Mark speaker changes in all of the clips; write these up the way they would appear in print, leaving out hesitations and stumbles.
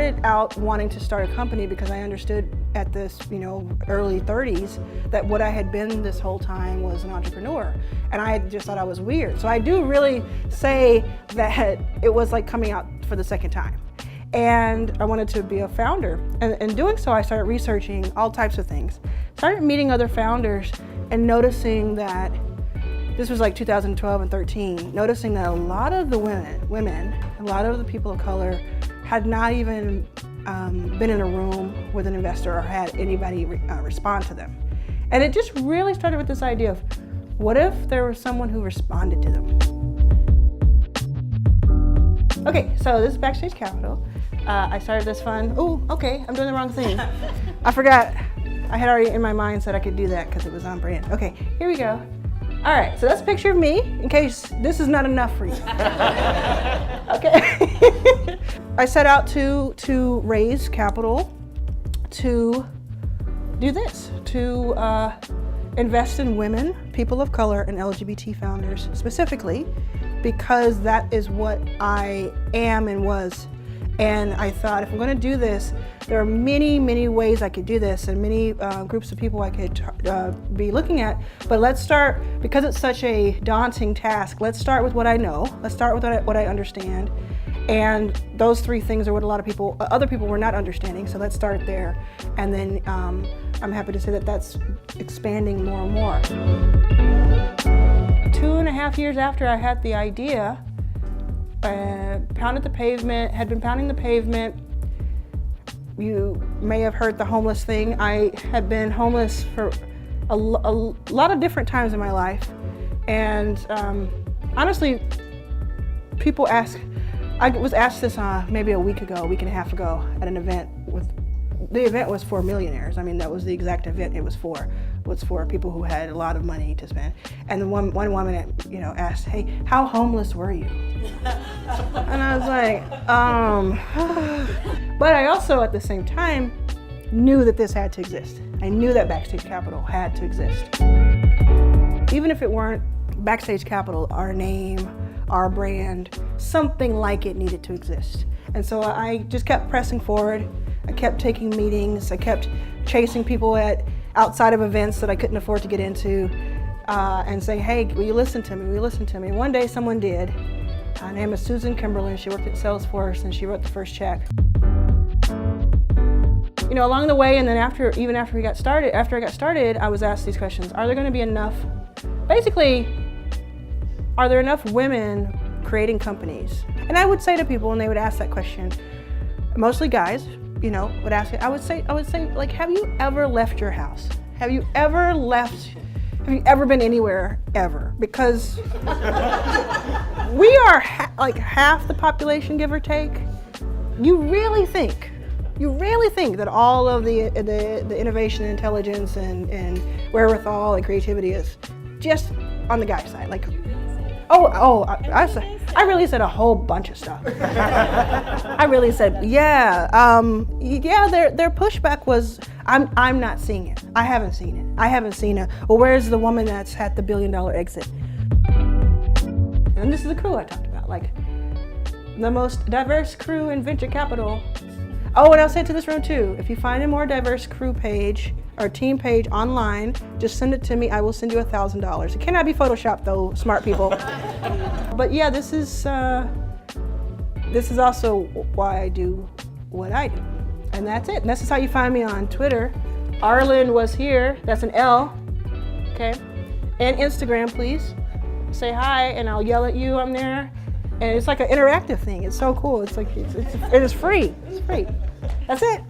Speaker 1: started out wanting to start a company because I understood at this, early 30s that what I had been this whole time was an entrepreneur. And I just thought I was weird. So I do really say that it was like coming out for the second time. And I wanted to be a founder. And in doing so, I started researching all types of things. Started meeting other founders and noticing that, this was like 2012 and 13, noticing that a lot of the women, a lot of the people of color had not even been in a room with an investor or had anybody respond to them. And it just really started with this idea of, what if there was someone who responded to them? Okay, so this is Backstage Capital. I started this fund. Oh, okay, I'm doing the wrong thing. I forgot. I had already in my mind said I could do that because it was on brand. Okay, here we go. All right, so that's a picture of me, in case this is not enough for you. Okay. I set out to raise capital to do this, to invest in women, people of color, and LGBT founders specifically, because that is what I am and was. And I thought, if I'm going to do this, there are many, many ways I could do this and many groups of people I could be looking at. But let's start, because it's such a daunting task, let's start with what I know. Let's start with what I understand. And those three things are what a lot of other people were not understanding. So let's start there. And then I'm happy to say that that's expanding more and more. 2.5 years after I had the idea, had been pounding the pavement. You may have heard the homeless thing. I had been homeless for a lot of different times in my life. And honestly, people ask, I was asked this maybe a week and a half ago at an event the event was for millionaires. I mean, that was the exact event it was for. Was for people who had a lot of money to spend. And then one woman, asked, "Hey, how homeless were you?" And I was like, But I also, at the same time, knew that this had to exist. I knew that Backstage Capital had to exist. Even if it weren't Backstage Capital, our name, our brand, something like it needed to exist. And so I just kept pressing forward. I kept taking meetings. I kept chasing people outside of events that I couldn't afford to get into and saying, "Hey, will you listen to me? Will you listen to me?" One day someone did. Her name is Susan Kimberlin. She worked at Salesforce and she wrote the first check. Along the way, and then after I got started, I was asked these questions. Are there going to be enough, basically, are there enough women creating companies? And I would say to people when they would ask that question, mostly guys, would ask it, I would say, like, have you ever left your house? Have you ever been anywhere ever? Because we are like half the population, give or take. You really think that all of the innovation, intelligence, and wherewithal and creativity is just on the guy side? Like, I really said a whole bunch of stuff. I really said, their pushback was, I'm not seeing it. I haven't seen it. Well, where's the woman that's had the $1 billion exit? And this is the crew I talked about, like the most diverse crew in venture capital. Oh, and I'll say to this room too, if you find a more diverse crew page or team page online, just send it to me. I will send you $1,000. It cannot be Photoshopped though, smart people. But yeah, this is also why I do what I do. And that's it. And this is how you find me on Twitter. ArlanWasHere, that's an L, okay? And Instagram, please. Say hi and I'll yell at you, I'm there. And it's like an interactive thing. It's so cool. It's like, it is free. It's free. That's it.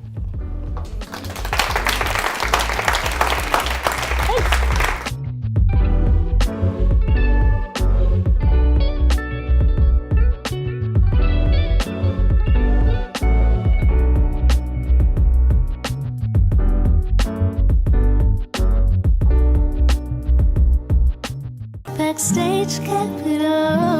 Speaker 2: Backstage Capital.